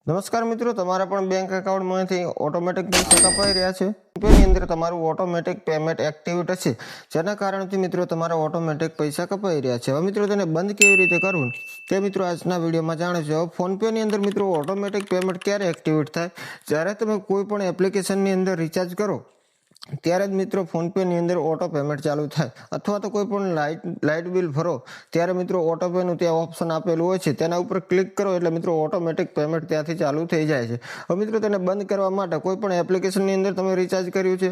નમસ્કાર મિત્રો, તમારા પણ બેંક એકાઉન્ટમાંથી ઓટોમેટિક પૈસા કપાઈ રહ્યા છે. ની અંદર તમારું ઓટોમેટિક પેમેન્ટ એક્ટિવેટ હશે, જેના કારણથી મિત્રો તમારા ઓટોમેટિક પૈસા કપાઈ રહ્યા છે. હવે મિત્રો તેને બંધ કેવી રીતે કરવું તે મિત્રો આજના વિડીયોમાં જાણીશું. ફોનપે ની અંદર મિત્રો ઓટોમેટિક પેમેન્ટ ક્યારે એક્ટિવેટ થાય? જ્યારે તમે કોઈ પણ એપ્લિકેશનની અંદર રિચાર્જ કરો ત્યારે જ મિત્રો ફોનપેની અંદર ઓટો પેમેન્ટ ચાલુ થાય, અથવા તો કોઈ પણ લાઇટ બિલ ભરો ત્યારે મિત્રો ઓટોપેનું ત્યાં ઓપ્શન આપેલું હોય છે, તેના ઉપર ક્લિક કરો એટલે મિત્રો ઓટોમેટિક પેમેન્ટ ત્યાંથી ચાલુ થઈ જાય છે. હવે મિત્રો તેને બંધ કરવા માટે કોઈ પણ એપ્લિકેશનની અંદર તમે રિચાર્જ કર્યું છે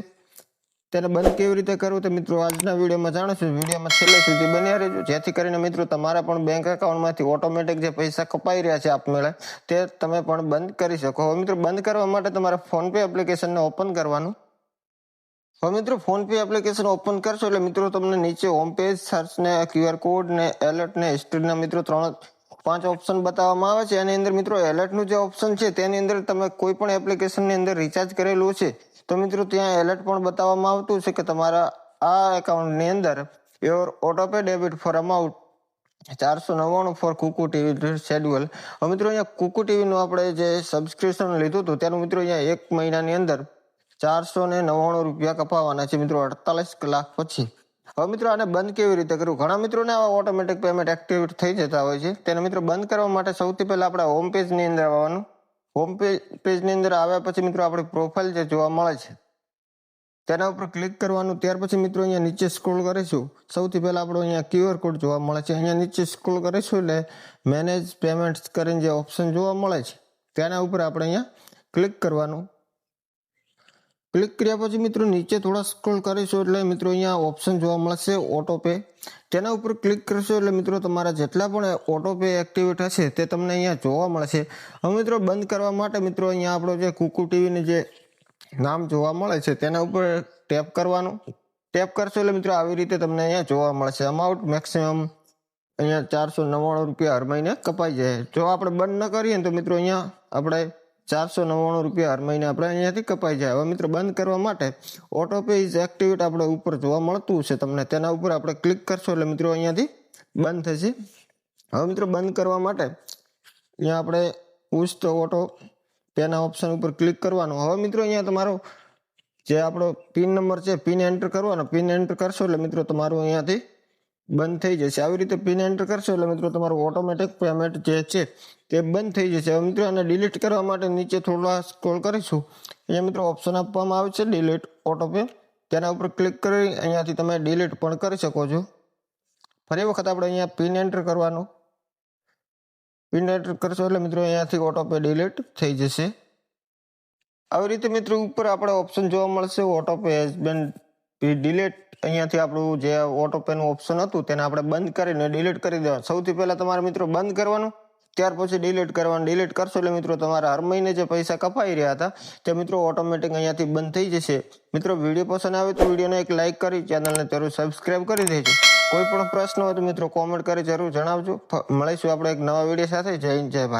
તેને બંધ કેવી રીતે કરવું તે મિત્રો આજના વિડીયોમાં જાણીશું. વિડીયોમાં છેલ્લે સુધી બન્યા રહેજો, જેથી કરીને મિત્રો તમારા પણ બેંક એકાઉન્ટમાંથી ઓટોમેટિક જે પૈસા કપાઈ રહ્યા છે આપમેળે તે તમે પણ બંધ કરી શકો. હવે મિત્રો બંધ કરવા માટે તમારે ફોનપે એપ્લિકેશનને ઓપન કરવાનું. હવે મિત્રો ફોનપે એપ્લિકેશન ઓપન કરશો એટલે મિત્રો તમને નીચે હોમ પેજ, સર્ચ ને, QR કોડ ને, એલર્ટ ને, હિસ્ટ્રીના મિત્રો 5 ઓપ્શન બતાવવામાં આવે છે. એની અંદર મિત્રો એલર્ટનું જે ઓપ્શન છે તેની અંદર તમે કોઈ પણ એપ્લિકેશનની અંદર રિચાર્જ કરેલું છે તો મિત્રો ત્યાં એલર્ટ પણ બતાવવામાં આવતું છે કે તમારા આ એકાઉન્ટની અંદર your autopay debit for amount 499 for Kuku TV schedule. હવે મિત્રો અહીંયા કુકુ ટીવીનું આપણે જે સબસ્ક્રિપ્શન લીધું હતું તેનું મિત્રો અહીંયા 1 મહિનાની અંદર 499 રૂપિયા કપાવાના છે મિત્રો 48 કલાક પછી. હવે મિત્રો આને બંધ કેવી રીતે કરવું? ઘણા મિત્રોને આવા ઓટોમેટિક પેમેન્ટ એક્ટિવેટ થઈ જતા હોય છે. તેને મિત્રો બંધ કરવા માટે સૌથી પહેલા આપણે હોમ પેજની અંદર આવવાનું. હોમ પેજની અંદર આવ્યા પછી મિત્રો આપણી પ્રોફાઇલ જે જોવા મળે છે તેના ઉપર ક્લિક કરવાનું. ત્યાર પછી મિત્રો અહીંયા નીચે સ્ક્રોલ કરીશું. સૌથી પહેલા આપણો અહીંયા QR કોડ જોવા મળે છે, અહીંયા નીચે સ્ક્રોલ કરીશું એટલે મેનેજ પેમેન્ટ્સ કરીને જે ઓપ્શન જોવા મળે છે તેના ઉપર આપણે અહીંયા ક્લિક કરવાનું. ક્લિક કર્યા પછી મિત્રો નીચે થોડા સ્ક્રોલ કરીશું એટલે મિત્રો અહીંયા ઓપ્શન જોવા મળશે ઓટોપે. તેના ઉપર ક્લિક કરશો એટલે મિત્રો તમારા જેટલા પણ ઓટોપે એક્ટિવેટ હશે તે તમને અહીંયા જોવા મળશે. હવે મિત્રો બંધ કરવા માટે મિત્રો અહીંયા આપણો જે કુકુ ટીવીની જે નામ જોવા મળે છે તેના ઉપર ટેપ કરવાનું. ટેપ કરશો એટલે મિત્રો આવી રીતે તમને અહીંયા જોવા મળશે. અમાઉન્ટ મેક્સિમમ અહીંયા 499 રૂપિયા હર મહિને કપાઈ જાય. જો આપણે બંધ ન કરીએ તો મિત્રો અહીંયા આપણે 499 રૂપિયા હર મહિને આપણે અહીંયાથી કપાઈ જાય. હવે મિત્રો બંધ કરવા માટે ઓટોપે ઇઝ એક્ટિવેટ આપણે ઉપર જોવા મળતું છે તમને, તેના ઉપર આપણે ક્લિક કરશો એટલે મિત્રો અહીંયાથી બંધ થશે. હવે મિત્રો બંધ કરવા માટે અહીંયા આપણે પુશ તો ઓટો પેના ઓપ્શન ઉપર ક્લિક કરવાનું. હવે મિત્રો અહીંયા તમારો જે આપણો પિન નંબર છે પિન એન્ટર કરવાનો. પિન એન્ટર કરશો એટલે મિત્રો તમારું અહીંયાથી બંધ થઈ જશે. આવી રીતે પિન એન્ટર કરશો એટલે મિત્રો તમારું ઓટોમેટિક પેમેન્ટ જે છે તે બંધ થઈ જશે. હવે મિત્રો આને ડિલીટ કરવા માટે નીચે થોડા સ્ક્રોલ કરીશું. અહીંયા મિત્રો ઓપ્શન આપવામાં આવે છે ડિલીટ ઓટોપે, તેના ઉપર ક્લિક કરી અહીંયાથી તમે ડિલીટ પણ કરી શકો છો. ફરી વખત આપણે અહીંયા પિન એન્ટર કરવાનું. પિન એન્ટર કરશો એટલે મિત્રો અહીંયાથી ઓટોપે ડિલીટ થઈ જશે. આવી રીતે મિત્રો ઉપર આપણે ઓપ્શન જોવા મળશે ઓટોપે હેઝ બીન ડિલીટ. અહીંયાથી આપણું જે ઓટોપેનું ઓપ્શન હતું તેને આપણે બંધ કરીને ડિલીટ કરી દેવાનું. સૌથી પહેલા તમારે મિત્રો બંધ કરવાનું, ત્યાર પછી ડિલીટ કરવાનું. ડિલીટ કરશો એટલે મિત્રો તમારા હર મહિને જે પૈસા કપાઈ રહ્યા હતા તે મિત્રો ઓટોમેટિક અહીંયાથી બંધ થઈ જશે. મિત્રો વિડીયો પસંદ આવે તો વિડીયોને એક લાઇક કરી ચેનલને જરૂર સબસ્ક્રાઇબ કરી દેજો. કોઈ પણ પ્રશ્ન હોય તો મિત્રો કોમેન્ટ કરી જરૂર જણાવજો. મળીશું આપણે એક નવા વિડીયો સાથે. જય હિન્દ, જય ભારત.